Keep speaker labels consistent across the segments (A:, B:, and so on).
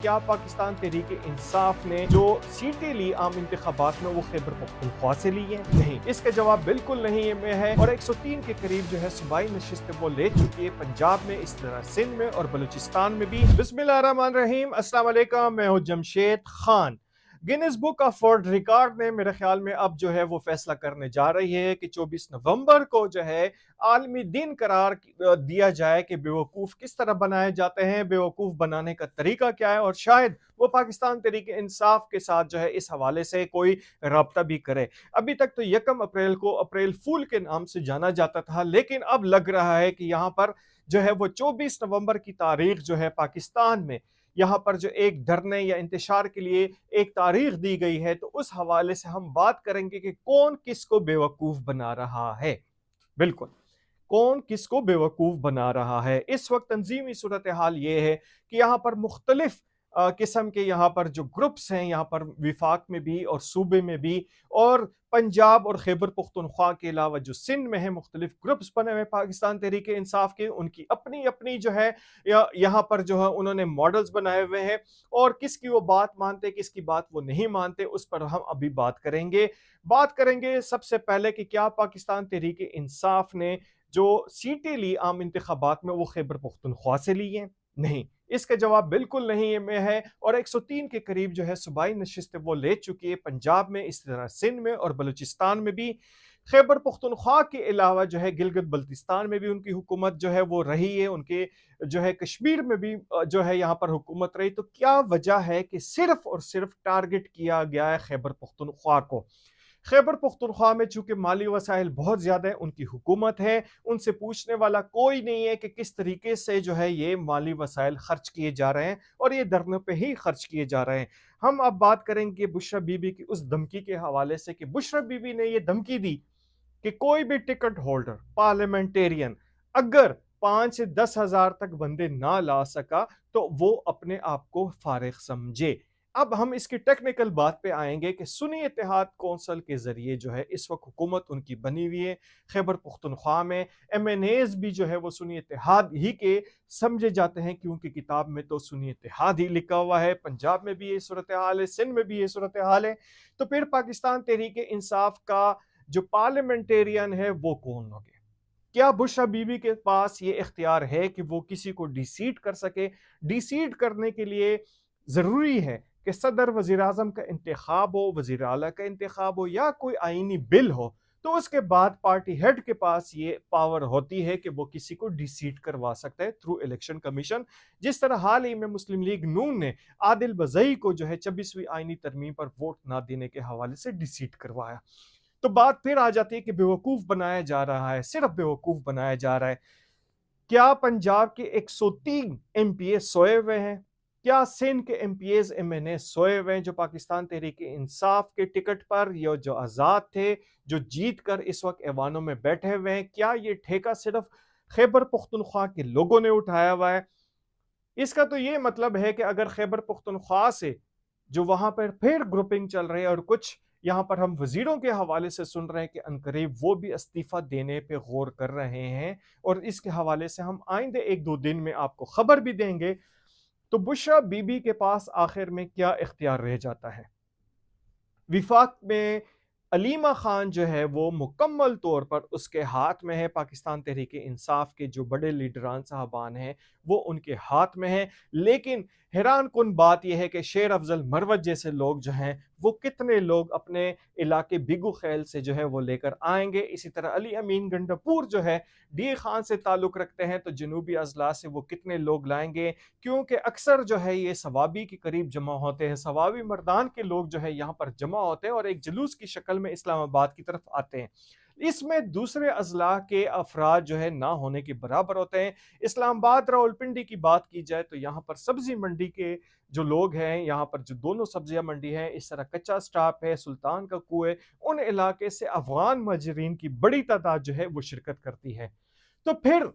A: کیا پاکستان تحریک انصاف نے جو سیٹیں لی عام انتخابات میں وہ خیبر پختونخوا سے لی ہیں؟ نہیں، اس کا جواب بالکل نہیں میں ہے، اور 103 کے قریب جو ہے صوبائی نشستیں وہ لے چکی ہے پنجاب میں، اس طرح سندھ میں اور بلوچستان میں بھی۔ بسم اللہ الرحمن الرحیم، السلام علیکم، میں ہوں Jamshed Khan. Gains book of world record نے میرے خیال میں اب جو ہے وہ فیصلہ کرنے جا رہی ہے کہ 24 نومبر کو جو ہے عالمی دن قرار دیا جائے کہ بیوقوف کس طرح بنائے جاتے ہیں، بیوقوف بنانے کا طریقہ کیا ہے، اور شاید وہ پاکستان تحریک انصاف کے ساتھ جو ہے اس حوالے سے کوئی رابطہ بھی کرے۔ ابھی تک تو 1 اپریل کو اپریل فول کے نام سے جانا جاتا تھا، لیکن اب لگ رہا ہے کہ یہاں پر جو ہے وہ 24 نومبر کی تاریخ جو ہے پاکستان میں یہاں پر جو ایک دھرنے یا انتشار کے لیے ایک تاریخ دی گئی ہے، تو اس حوالے سے ہم بات کریں گے کہ کون کس کو بیوقوف بنا رہا ہے۔ بالکل، کون کس کو بیوقوف بنا رہا ہے۔ اس وقت تنظیمی صورتحال یہ ہے کہ یہاں پر مختلف قسم کے یہاں پر جو گروپس ہیں، یہاں پر وفاق میں بھی اور صوبے میں بھی، اور پنجاب اور خیبر پختونخوا کے علاوہ جو سندھ میں ہیں مختلف گروپس بنے ہوئے پاکستان تحریک انصاف کے، ان کی اپنی اپنی جو ہے یہاں پر جو ہے انہوں نے ماڈلز بنائے ہوئے ہیں، اور کس کی وہ بات مانتے کس کی بات وہ نہیں مانتے اس پر ہم ابھی بات کریں گے سب سے پہلے کہ کیا پاکستان تحریک انصاف نے جو سیٹیں لی عام انتخابات میں وہ خیبر پختونخوا سے لی ہیں؟ نہیں، اس کا جواب بالکل نہیں میں ہے، اور 103 کے قریب جو ہے صوبائی نشستیں وہ لے چکی ہے پنجاب میں، اس طرح سندھ میں اور بلوچستان میں بھی۔ خیبر پختونخوا کے علاوہ جو ہے گلگت بلتستان میں بھی ان کی حکومت جو ہے وہ رہی ہے، ان کے جو ہے کشمیر میں بھی جو ہے یہاں پر حکومت رہی۔ تو کیا وجہ ہے کہ صرف اور صرف ٹارگٹ کیا گیا ہے خیبر پختونخوا کو؟ خیبر پختونخوا میں چونکہ مالی وسائل بہت زیادہ ہیں، ان کی حکومت ہے، ان سے پوچھنے والا کوئی نہیں ہے کہ کس طریقے سے جو ہے یہ مالی وسائل خرچ کیے جا رہے ہیں، اور یہ دھرنوں پہ ہی خرچ کیے جا رہے ہیں۔ ہم اب بات کریں گے بشرا بی بی کی اس دھمکی کے حوالے سے کہ بشرا بی بی نے یہ دھمکی دی کہ کوئی بھی ٹکٹ ہولڈر پارلیمنٹیرین اگر 5 سے 10 ہزار تک بندے نہ لا سکا تو وہ اپنے آپ کو فارغ سمجھے۔ اب ہم اس کی ٹیکنیکل بات پہ آئیں گے کہ سنی اتحاد کونسل کے ذریعے جو ہے اس وقت حکومت ان کی بنی ہوئی ہے خیبر پختونخوا میں۔ ایم این ایز بھی جو ہے وہ سنی اتحاد ہی کے سمجھے جاتے ہیں، کیونکہ کتاب میں تو سنی اتحاد ہی لکھا ہوا ہے۔ پنجاب میں بھی یہ صورتحال ہے، سندھ میں بھی یہ صورتحال ہے۔ تو پھر پاکستان تحریک انصاف کا جو پارلیمنٹیرین ہے وہ کون ہوگے؟ کیا بشرا بی بی کے پاس یہ اختیار ہے کہ وہ کسی کو ڈی سیٹ کر سکے؟ ڈی سیٹ کرنے کے لیے ضروری ہے کہ صدر، وزیر اعظم کا انتخاب ہو، وزیر اعلیٰ کا انتخاب ہو، یا کوئی آئینی بل ہو، تو اس کے بعد پارٹی ہیڈ کے پاس یہ پاور ہوتی ہے کہ وہ کسی کو ڈی سیٹ کروا سکتا ہے تھرو الیکشن کمیشن۔ جس طرح حال ہی میں مسلم لیگ نون نے عادل بزئی کو جو ہے 26ویں آئینی ترمیم پر ووٹ نہ دینے کے حوالے سے ڈی سیٹ کروایا۔ تو بات پھر آ جاتی ہے کہ بیوقوف بنایا جا رہا ہے، صرف بیوقوف بنایا جا رہا ہے۔ کیا پنجاب کے 103 ایم پی اے سوئے ہوئے ہیں؟ کیا سندھ کے M P As M N A سوئے ہوئے ہیں جو پاکستان تحریک انصاف کے ٹکٹ پر یا جو آزاد تھے، جو جیت کر اس وقت ایوانوں میں بیٹھے ہوئے ہیں؟ کیا یہ ٹھیکہ صرف خیبر پختونخوا کے لوگوں نے اٹھایا ہوا ہے؟ اس کا تو یہ مطلب ہے کہ اگر خیبر پختونخوا سے جو وہاں پر پھر گروپنگ چل رہی ہے، اور کچھ یہاں پر ہم وزیروں کے حوالے سے سن رہے ہیں کہ عنقریب وہ بھی استعفیٰ دینے پہ غور کر رہے ہیں، اور اس کے حوالے سے ہم آئندہ 1-2 دن میں آپ کو خبر بھی دیں گے، تو بشرا بی بی کے پاس آخر میں کیا اختیار رہ جاتا ہے؟ وفاق میں علیمہ خان جو ہے وہ مکمل طور پر اس کے ہاتھ میں ہے، پاکستان تحریک انصاف کے جو بڑے لیڈران صاحبان ہیں وہ ان کے ہاتھ میں ہیں، لیکن حیران کن بات یہ ہے کہ شیر افضل مروت جیسے لوگ جو ہیں وہ کتنے لوگ اپنے علاقے بیگو خیل سے جو ہے وہ لے کر آئیں گے۔ اسی طرح علی امین گنڈاپور جو ہے ڈی خان سے تعلق رکھتے ہیں، تو جنوبی اضلاع سے وہ کتنے لوگ لائیں گے، کیونکہ اکثر جو ہے یہ ثوابی کے قریب جمع ہوتے ہیں، ثوابی مردان کے لوگ جو ہے یہاں پر جمع ہوتے ہیں اور ایک جلوس کی شکل میں اسلام آباد کی طرف آتے ہیں۔ اس میں دوسرے اضلاع کے افراد جو ہے نہ ہونے کے برابر ہوتے ہیں۔ اسلام آباد راولپنڈی کی بات کی جائے تو یہاں پر سبزی منڈی کے جو لوگ ہیں، یہاں پر جو دونوں سبزیاں منڈی ہیں، اس طرح کچا سٹاپ ہے، سلطان کا کوہ ہے، ان علاقے سے افغان مہاجرین کی بڑی تعداد جو ہے وہ شرکت کرتی ہے۔ تو پھر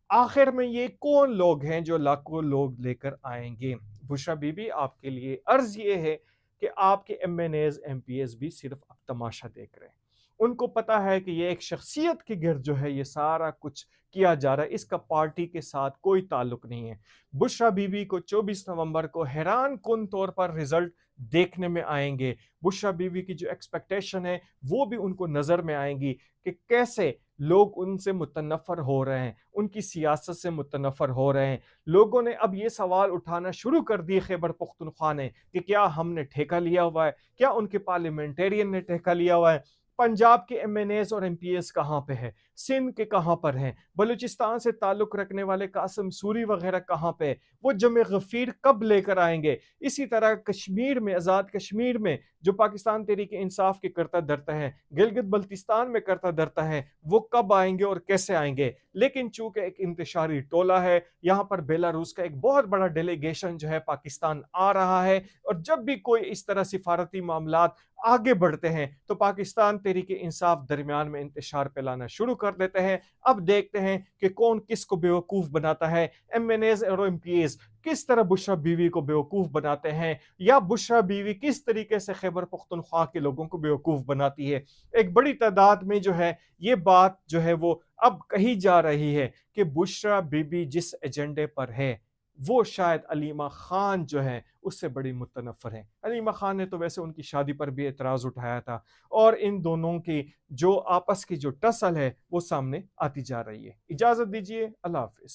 A: آخر میں یہ کون لوگ ہیں جو لاکھوں لوگ لے کر آئیں گے؟ بشرا بی بی، آپ کے لیے عرض یہ ہے کہ آپ کے MNAs M P as بھی صرف اب تماشا دیکھ رہے ہیں۔ ان کو پتا ہے کہ یہ ایک شخصیت کے گرد جو ہے یہ سارا کچھ کیا جا رہا ہے، اس کا پارٹی کے ساتھ کوئی تعلق نہیں ہے۔ بشریٰ بی بی کو 24 نومبر کو حیران کن طور پر رزلٹ دیکھنے میں آئیں گے۔ بشریٰ بی بی کی جو ایکسپیکٹیشن ہے وہ بھی ان کو نظر میں آئیں گی کہ کیسے لوگ ان سے متنفر ہو رہے ہیں، ان کی سیاست سے متنفر ہو رہے ہیں۔ لوگوں نے اب یہ سوال اٹھانا شروع کر دی خیبر پختونخوا نے کہ کیا ہم نے ٹھیکہ لیا ہوا ہے، کیا ان کے پارلیمنٹیرین نے ٹھیکہ لیا ہوا ہے۔ پنجاب کے ایم این ایز اور ایم پی ایز کہاں پہ ہے، سندھ کے کہاں پر ہیں، بلوچستان سے تعلق رکھنے والے قاسم سوری وغیرہ کہاں پہ، وہ جمع غفیر کب لے کر آئیں گے؟ اسی طرح کشمیر میں، آزاد کشمیر میں جو پاکستان تحریک انصاف کے کرتا دھرتا ہے، گلگت بلتستان میں کرتا دھرتا ہے، وہ کب آئیں گے اور کیسے آئیں گے؟ لیکن چونکہ ایک انتشاری ٹولہ ہے، یہاں پر بیلاروس کا ایک بہت بڑا ڈیلیگیشن جو ہے پاکستان آ رہا ہے، اور جب بھی کوئی اس طرح سفارتی معاملات آگے بڑھتے ہیں تو پاکستان تحریک انصاف درمیان میں انتشار پھیلانا شروع کر دیتے ہیں۔ اب دیکھتے ہیں کہ کون کس کو بیوقوف بناتا ہے، ایم این ایز اور ایم پی ایز کس طرح بشریٰ بیوی کو بیوقوف بناتے ہیں، یا بشریٰ بیوی کس طریقے سے خیبر پختونخوا کے لوگوں کو بیوقوف بناتی ہے۔ ایک بڑی تعداد میں جو ہے یہ بات جو ہے وہ اب کہی جا رہی ہے کہ بشریٰ بیوی جس ایجنڈے پر ہے وہ شاید علیمہ خان جو ہے اس سے بڑی متنفر ہے۔ علیمہ خان نے تو ویسے ان کی شادی پر بھی اعتراض اٹھایا تھا، اور ان دونوں کی جو آپس کی جو ٹسل ہے وہ سامنے آتی جا رہی ہے۔ اجازت دیجیے، اللہ حافظ۔